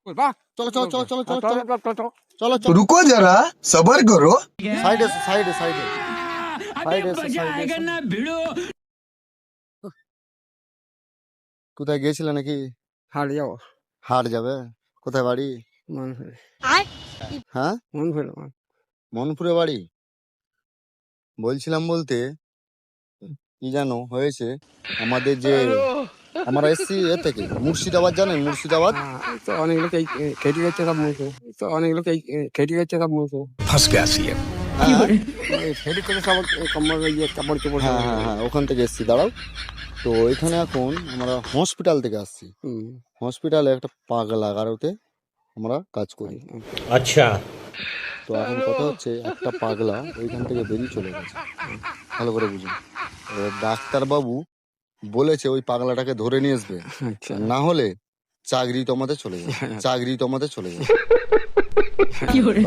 চলো চলো চলো চলো চলো চলো चलो रुको जरा सबर करो। সাইডে সাইডে সাইডে সাইডে সাইডে। কোথায় গিয়েছিলে নাকি? হাট যাবো। হাট যাবে? কোথায় বাড়ি? মনপুরে। হ্যাঁ, মনপুরে। মনপুরে বাড়ি। বলছিলাম বলতে কি জানো হয়েছে, আমাদের যে আমরা এসছি এ থেকে মুর্শিদাবাদ, জানেন মুর্শিদাবাদ? তো অনেক লোক খেটে যাচ্ছে সব মুখে, তো অনেক লোক খেটে যাচ্ছে সব মুখে। फंस गया सी খেটে থেকে সব কম্বল ইয়ে কাপড় চোপড়। হ্যাঁ হ্যাঁ হ্যাঁ, ওখান থেকে এসছি। দাঁড়াও, তো এখানে এখন আমরা হসপিটাল থেকে আসছি। হসপিটালে একটা পাগলা গারোতে আমরা কাজ করি। अच्छा তো এখন কথা হচ্ছে, একটা পাগলা ওইখান থেকে বেরিয়ে চলে গেছে। ভালো করে বুঝুন। ডাক্তারবাবু বলেছে ওই পাগলাটাকে ধরে নিয়ে আসবে, না হলে চাকরি তোমাদের চলে যাবে, চাকরি তোমাদের চলে যাবে।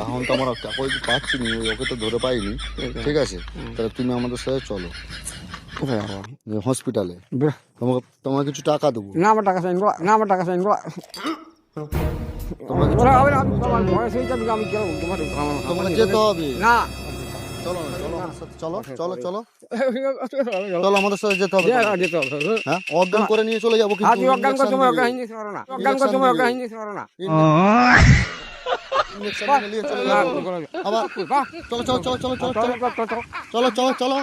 তখন তো আমরা ওই পাচ্ছি নি, ওকে তো ধরে পাইনি। ঠিক আছে, তাহলে তুমি আমাদের সাথে চলো কোথায় যাবো? হসপিটালে। তোমাকে তোমাকে কিছু টাকা দেবো। না আমার টাকা চাই না, আমার টাকা চাই তোমাকে তোমাকে যেতে হবে। না। চলো চলো আমার সাথে, চলো চলো চলো চলো আমাদের সাথে যেতে হবে। হ্যাঁ, অজ্ঞান করে নিয়ে চলে যাবো কিন্তু অজ্ঞান করতে না, অজ্ঞান করতে না। ইঞ্জেকশন নিয়ে চলে যাবো আবার। চলো চলো চলো চলো চলো চলো চলো চলো চলো।